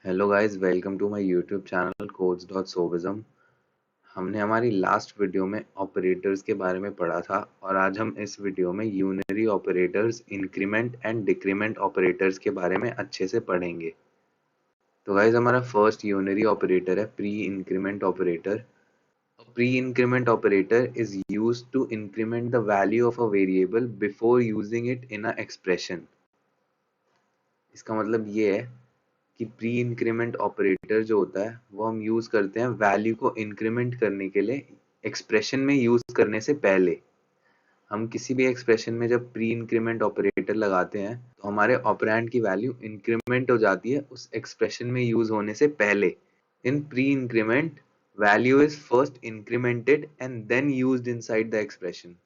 Hello guys, welcome to my YouTube channel codes.sobism। हमने हमारी last video में operators के बारे में पढ़ा था और आज हम इस वीडियो में unary operators, increment and decrement operators के बारे में अच्छे से पढ़ेंगे। तो गाइस, हमारा फर्स्ट यूनरी ऑपरेटर है pre increment operator. Pre increment operator is used to increment the value of a variable before using it in a expression. इसका मतलब ये है कि प्री इंक्रीमेंट ऑपरेटर जो होता है वो हम यूज करते हैं वैल्यू को इंक्रीमेंट करने के लिए एक्सप्रेशन में यूज करने से पहले। हम किसी भी एक्सप्रेशन में जब प्री इंक्रीमेंट ऑपरेटर लगाते हैं तो हमारे ऑपरेंड की वैल्यू इंक्रीमेंट हो जाती है उस एक्सप्रेशन में यूज होने से पहले। In pre increment, value is first incremented and then used inside the expression.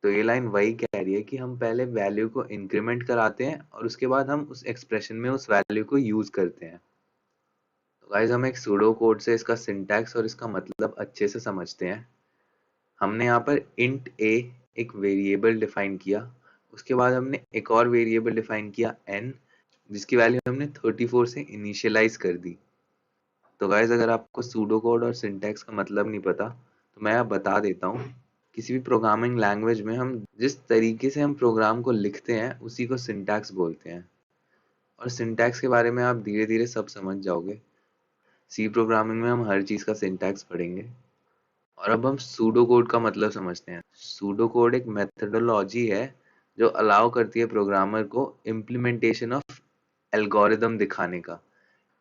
तो ये लाइन वही कह रही है कि हम पहले वैल्यू को इंक्रीमेंट कराते हैं और उसके बाद हम उस एक्सप्रेशन में उस वैल्यू को यूज करते हैं। तो गाइस, हम एक सूडो कोड से इसका सिंटैक्स और इसका मतलब अच्छे से समझते हैं। हमने यहाँ पर इंट a एक वेरिएबल डिफाइन किया। उसके बाद हमने एक और वेरिएबल डिफाइन किया n, जिसकी वैल्यू हमने 34 से इनिशियलाइज कर दी। तो गाइस, अगर आपको सूडो कोड और सिंटैक्स का मतलब नहीं पता तो मैं आप बता देता हूँ। किसी भी प्रोग्रामिंग लैंग्वेज में हम जिस तरीके से हम प्रोग्राम को लिखते हैं उसी को सिंटैक्स बोलते हैं, और सिंटैक्स के बारे में आप धीरे धीरे सब समझ जाओगे। सी प्रोग्रामिंग में हम हर चीज़ का सिंटैक्स पढ़ेंगे। और अब हम सूडो कोड का मतलब समझते हैं। सूडो कोड एक मेथडोलॉजी है जो अलाउ करती है प्रोग्रामर को इम्प्लीमेंटेशन ऑफ एल्गोरिदम दिखाने का।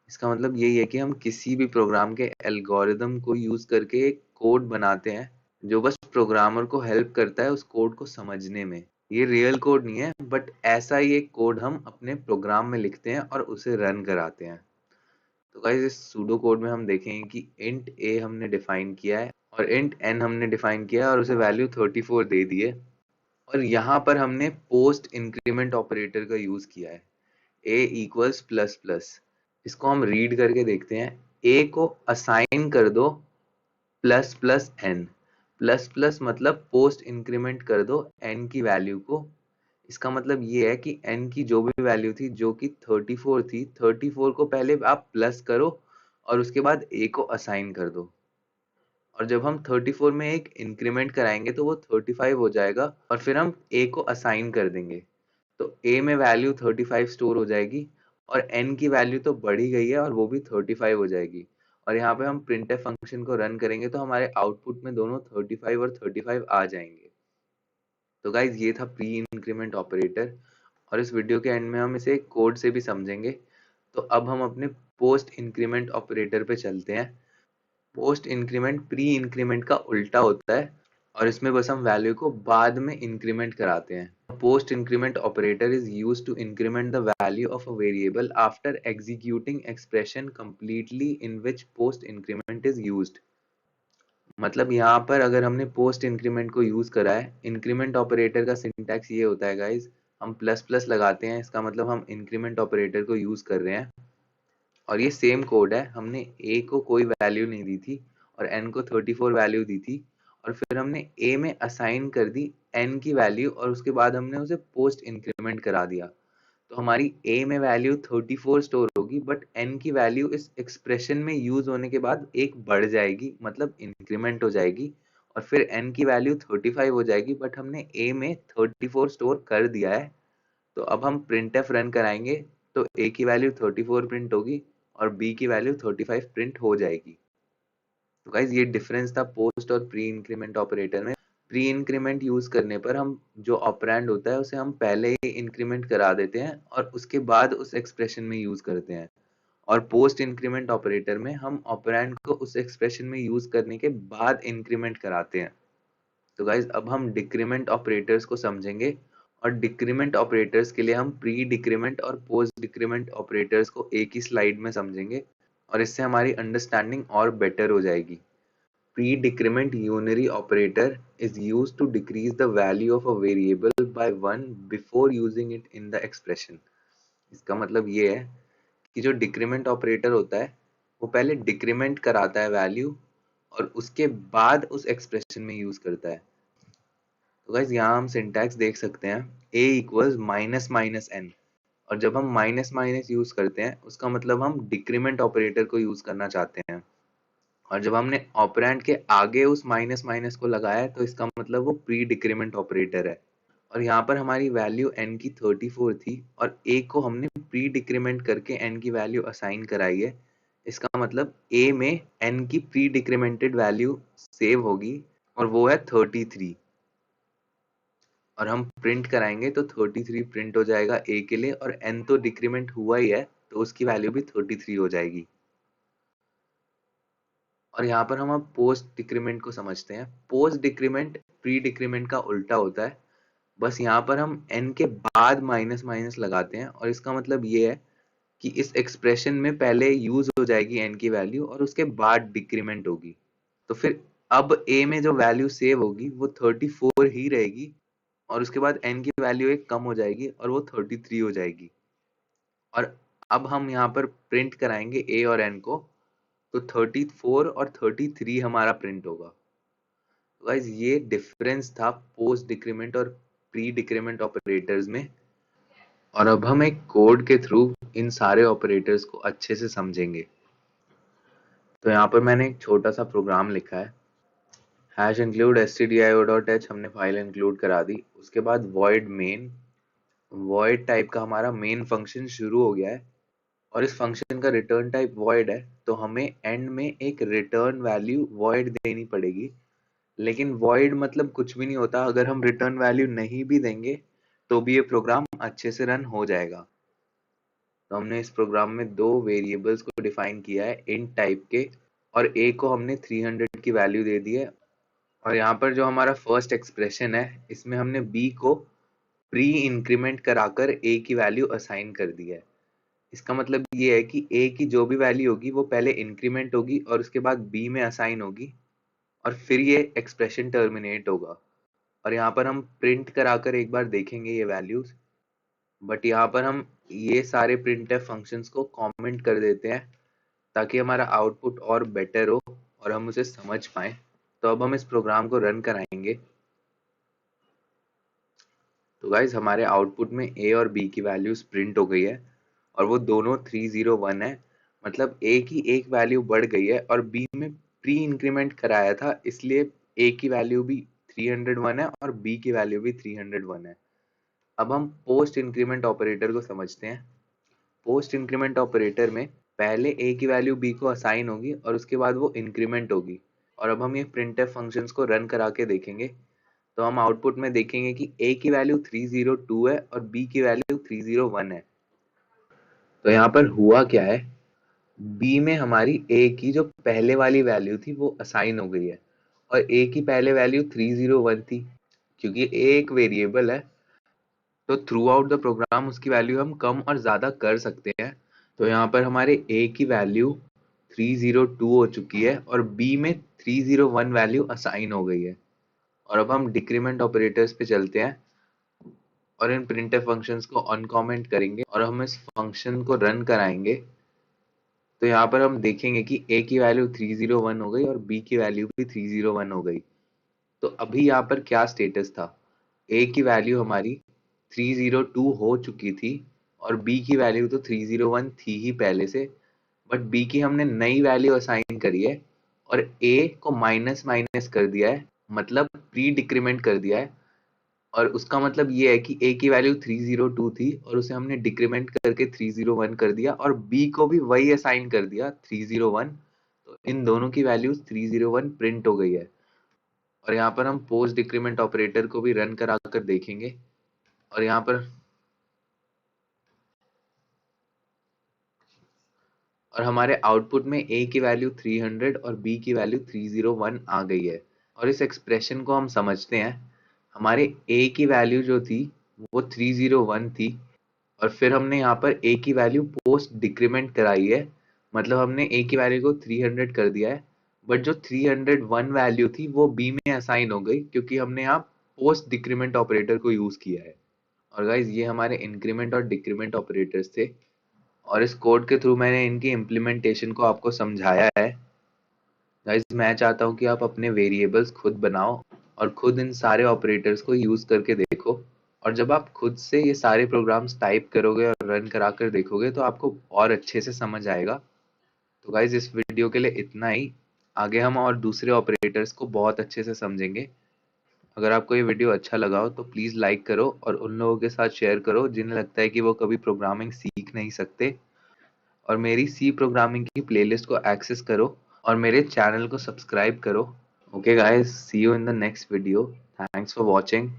इसका मतलब यही है कि हम किसी भी प्रोग्राम के एल्गोरिदम को यूज करके एक कोड बनाते हैं जो बस प्रोग्रामर को हेल्प करता है उस कोड को समझने में। ये रियल कोड नहीं है, बट ऐसा ही एक कोड हम अपने प्रोग्राम में लिखते हैं और उसे रन कराते हैं। तो गाइस, इस सूडो कोड में हम देखेंगे कि इंट a हमने डिफाइन किया है और इंट n हमने डिफाइन किया है और उसे वैल्यू 34 दे दी है। और यहाँ पर हमने पोस्ट इंक्रीमेंट ऑपरेटर का यूज किया है, a इक्वल्स प्लस प्लस। इसको हम रीड करके देखते हैं। a को असाइन कर दो plus plus n। Plus plus मतलब पोस्ट इंक्रीमेंट कर दो n की वैल्यू को। इसका मतलब ये है कि n की जो भी वैल्यू थी, जो कि 34 थी, 34 को पहले आप प्लस करो और उसके बाद a को असाइन कर दो। और जब हम 34 में एक इंक्रीमेंट कराएंगे तो वो 35 हो जाएगा और फिर हम a को असाइन कर देंगे। तो a में वैल्यू 35 स्टोर हो जाएगी और n की वैल्यू तो बढ़ ही गई है और वो भी 35 हो जाएगी। और यहाँ पे हम printf फंक्शन को रन करेंगे तो हमारे आउटपुट में दोनों 35 और 35 आ जाएंगे। तो गाइज, ये था प्री इंक्रीमेंट ऑपरेटर और इस वीडियो के एंड में हम इसे कोड से भी समझेंगे। तो अब हम अपने पोस्ट इंक्रीमेंट ऑपरेटर पे चलते हैं। पोस्ट इंक्रीमेंट प्री इंक्रीमेंट का उल्टा होता है और इसमें बस हम वैल्यू को बाद में इंक्रीमेंट कराते हैं। Post increment operator is used to increment the value of a variable after executing expression completely in which post increment is used. मतलब यहाँ पर अगर हमने पोस्ट इंक्रीमेंट को यूज करा है, इंक्रीमेंट ऑपरेटर का सिंटैक्स ये होता है गाइज, हम प्लस प्लस लगाते हैं, इसका मतलब हम इंक्रीमेंट ऑपरेटर को यूज कर रहे हैं। और ये सेम कोड है, हमने a को कोई वैल्यू नहीं दी थी और n को 34 वैल्यू दी थी और फिर हमने a में असाइन कर दी n की वैल्यू और उसके बाद हमने उसे पोस्ट इंक्रीमेंट करा दिया। तो हमारी a में वैल्यू 34 स्टोर होगी, बट n की वैल्यू इस एक्सप्रेशन में यूज होने के बाद एक बढ़ जाएगी, मतलब इंक्रीमेंट हो जाएगी और फिर n की वैल्यू 35 हो जाएगी, बट हमने a में 34 स्टोर कर दिया है। तो अब हम printf रन कराएंगे तो a की वैल्यू 34 प्रिंट होगी और b की वैल्यू 35 प्रिंट हो जाएगी। तो गाइज, ये डिफरेंस था पोस्ट और प्री इंक्रीमेंट ऑपरेटर में। प्री इंक्रीमेंट यूज करने पर हम जो ऑपरेंड होता है उसे हम पहले ही इंक्रीमेंट करा देते हैं और उसके बाद उस एक्सप्रेशन में यूज करते हैं। और पोस्ट इंक्रीमेंट ऑपरेटर में हम ऑपरेंड को उस एक्सप्रेशन में यूज करने के बाद इंक्रीमेंट कराते हैं। तो गाइज, अब हम डिक्रीमेंट ऑपरेटर्स को समझेंगे और डिक्रीमेंट ऑपरेटर्स के लिए हम प्री डिक्रीमेंट और पोस्ट डिक्रीमेंट ऑपरेटर्स को एक ही स्लाइड में समझेंगे और इससे हमारी अंडरस्टैंडिंग और बेटर हो जाएगी। Pre decrement unary operator is used to decrease the value of a variable by 1 before using it in the expression। इसका मतलब ये है कि जो डिक्रीमेंट ऑपरेटर होता है वो पहले डिक्रीमेंट कराता है वैल्यू और उसके बाद उस एक्सप्रेशन में यूज करता है। तो गाइस, यहाँ हम सिंटैक्स देख सकते हैं, a equals minus minus n। और जब हम माइनस माइनस यूज करते हैं उसका मतलब हम डिक्रीमेंट ऑपरेटर को यूज करना चाहते हैं, और जब हमने ऑपरेंड के आगे उस माइनस माइनस को लगाया है तो इसका मतलब वो प्री डिक्रीमेंट ऑपरेटर है। और यहाँ पर हमारी वैल्यू n की 34 थी और a को हमने प्री डिक्रीमेंट करके n की वैल्यू असाइन कराई है। इसका मतलब a में n की प्री डिक्रीमेंटेड वैल्यू सेव होगी और वो है 33, और हम प्रिंट कराएंगे तो 33 प्रिंट हो जाएगा a के लिए, और n तो डिक्रीमेंट हुआ ही है तो उसकी वैल्यू भी 33 हो जाएगी। और यहाँ पर हम अब पोस्ट डिक्रीमेंट को समझते हैं। पोस्ट डिक्रीमेंट प्री डिक्रीमेंट का उल्टा होता है, बस यहाँ पर हम n के बाद माइनस माइनस लगाते हैं, और इसका मतलब ये है कि इस एक्सप्रेशन में पहले यूज हो जाएगी n की वैल्यू और उसके बाद डिक्रीमेंट होगी। तो फिर अब a में जो वैल्यू सेव होगी वो 34 ही रहेगी, और उसके बाद n की वैल्यू एक कम हो जाएगी और वो 33 हो जाएगी। और अब हम यहाँ पर प्रिंट कराएंगे a और n को, तो 34 और 33 हमारा प्रिंट होगा। तो गाइस ये डिफरेंस था पोस्ट डिक्रीमेंट और प्री डिक्रीमेंट ऑपरेटर्स में। और अब हम एक कोड के थ्रू इन सारे ऑपरेटर्स को अच्छे से समझेंगे। तो यहाँ पर मैंने एक छोटा सा प्रोग्राम लिखा है, हैश इंक्लूड stdio.h हमने फाइल इंक्लूड करा दी। उसके बाद void main, void टाइप का हमारा मेन फंक्शन शुरू हो गया है, और इस फंक्शन का रिटर्न टाइप void है, तो हमें एंड में एक रिटर्न वैल्यू void देनी पड़ेगी। लेकिन void मतलब कुछ भी नहीं होता, अगर हम रिटर्न वैल्यू नहीं भी देंगे तो भी ये प्रोग्राम अच्छे से रन हो जाएगा। तो हमने इस प्रोग्राम में दो वेरिएबल्स को डिफाइन किया है int टाइप के, और a को हमने 300 की वैल्यू दे दी है। और यहाँ पर जो हमारा फर्स्ट एक्सप्रेशन है इसमें हमने b को प्री इंक्रीमेंट कराकर a की वैल्यू असाइन कर दी है। इसका मतलब ये है कि a की जो भी वैल्यू होगी वो पहले इंक्रीमेंट होगी और उसके बाद b में असाइन होगी, और फिर ये एक्सप्रेशन टर्मिनेट होगा। और यहाँ पर हम प्रिंट कराकर एक बार देखेंगे ये वैल्यूज, बट यहाँ पर हम ये सारे printf फंक्शंस को कमेंट कर देते हैं ताकि हमारा आउटपुट और बेटर हो और हम उसे समझ पाए। तो अब हम इस प्रोग्राम को रन कराएंगे। तो गाइज हमारे आउटपुट में a और b की वैल्यूज प्रिंट हो गई है, और वो दोनों 301 है। मतलब a की एक वैल्यू बढ़ गई है और b में प्री इंक्रीमेंट कराया था, इसलिए a की वैल्यू भी 301 है और b की वैल्यू भी 301 है। अब हम पोस्ट इंक्रीमेंट ऑपरेटर को समझते हैं। पोस्ट इंक्रीमेंट ऑपरेटर में पहले a की वैल्यू b को असाइन होगी और उसके बाद वो इंक्रीमेंट होगी। और अब हम ये printf फंक्शंस को रन करा के देखेंगे, तो हम आउटपुट में देखेंगे कि a की वैल्यू 302 है और b की वैल्यू 301 है। तो यहाँ पर हुआ क्या है, b में हमारी a की जो पहले वाली वैल्यू थी वो असाइन हो गई है, और a की पहले वैल्यू 301 थी। क्योंकि a एक वेरिएबल है तो थ्रू आउट द प्रोग्राम उसकी वैल्यू हम कम और ज़्यादा कर सकते हैं। तो यहाँ पर हमारे a की वैल्यू 302 हो चुकी है और b में 301 वैल्यू असाइन हो गई है। और अब हम डिक्रीमेंट ऑपरेटर्स पे चलते हैं और इन प्रिंटफ फंक्शंस को अनकमेंट करेंगे और हम इस फंक्शन को रन कराएंगे। तो यहाँ पर हम देखेंगे कि a की वैल्यू 301 हो गई और b की वैल्यू भी 301 हो गई। तो अभी यहाँ पर क्या स्टेटस था, a की वैल्यू हमारी 302 हो चुकी थी और b की वैल्यू तो 301 थी ही पहले से, बट b की हमने नई वैल्यू असाइन करी है और a को माइनस माइनस कर दिया है, मतलब प्री डिक्रीमेंट कर दिया है। और उसका मतलब ये है कि a की वैल्यू 302 थी और उसे हमने डिक्रीमेंट करके 301 कर दिया, और b को भी वही असाइन कर दिया 301। तो इन दोनों की वैल्यूज 301 प्रिंट हो गई है। और यहाँ पर हम पोस्ट डिक्रीमेंट ऑपरेटर को भी रन करा कर देखेंगे, और यहाँ पर और हमारे आउटपुट में a की वैल्यू 300 और b की वैल्यू 301 आ गई है। और इस एक्सप्रेशन को हम समझते हैं। हमारे a की वैल्यू जो थी वो 301 थी, और फिर हमने यहाँ पर a की वैल्यू पोस्ट डिक्रीमेंट कराई है, मतलब हमने a की वैल्यू को 300 कर दिया है, बट जो 301 वैल्यू थी वो b में असाइन हो गई क्योंकि हमने यहाँ पोस्ट डिक्रीमेंट ऑपरेटर को यूज किया है। और गाइज ये हमारे इंक्रीमेंट और डिक्रीमेंट ऑपरेटर्स थे, और इस कोड के थ्रू मैंने इनकी इम्प्लीमेंटेशन को आपको समझाया है। गाइज मैं चाहता हूँ कि आप अपने वेरिएबल्स खुद बनाओ और खुद इन सारे ऑपरेटर्स को यूज करके देखो, और जब आप खुद से ये सारे प्रोग्राम्स टाइप करोगे और रन करा कर देखोगे तो आपको और अच्छे से समझ आएगा। तो गाइज इस वीडियो के लिए इतना ही। आगे हम और दूसरे ऑपरेटर्स को बहुत अच्छे से समझेंगे। अगर आपको ये वीडियो अच्छा लगा हो तो प्लीज़ लाइक करो और उन लोगों के साथ शेयर करो जिन्हें लगता है कि वो कभी प्रोग्रामिंग सीख नहीं सकते। और मेरी सी प्रोग्रामिंग की प्लेलिस्ट को एक्सेस करो और मेरे चैनल को सब्सक्राइब करो। Okay guys, see you in the next video. Thanks for watching.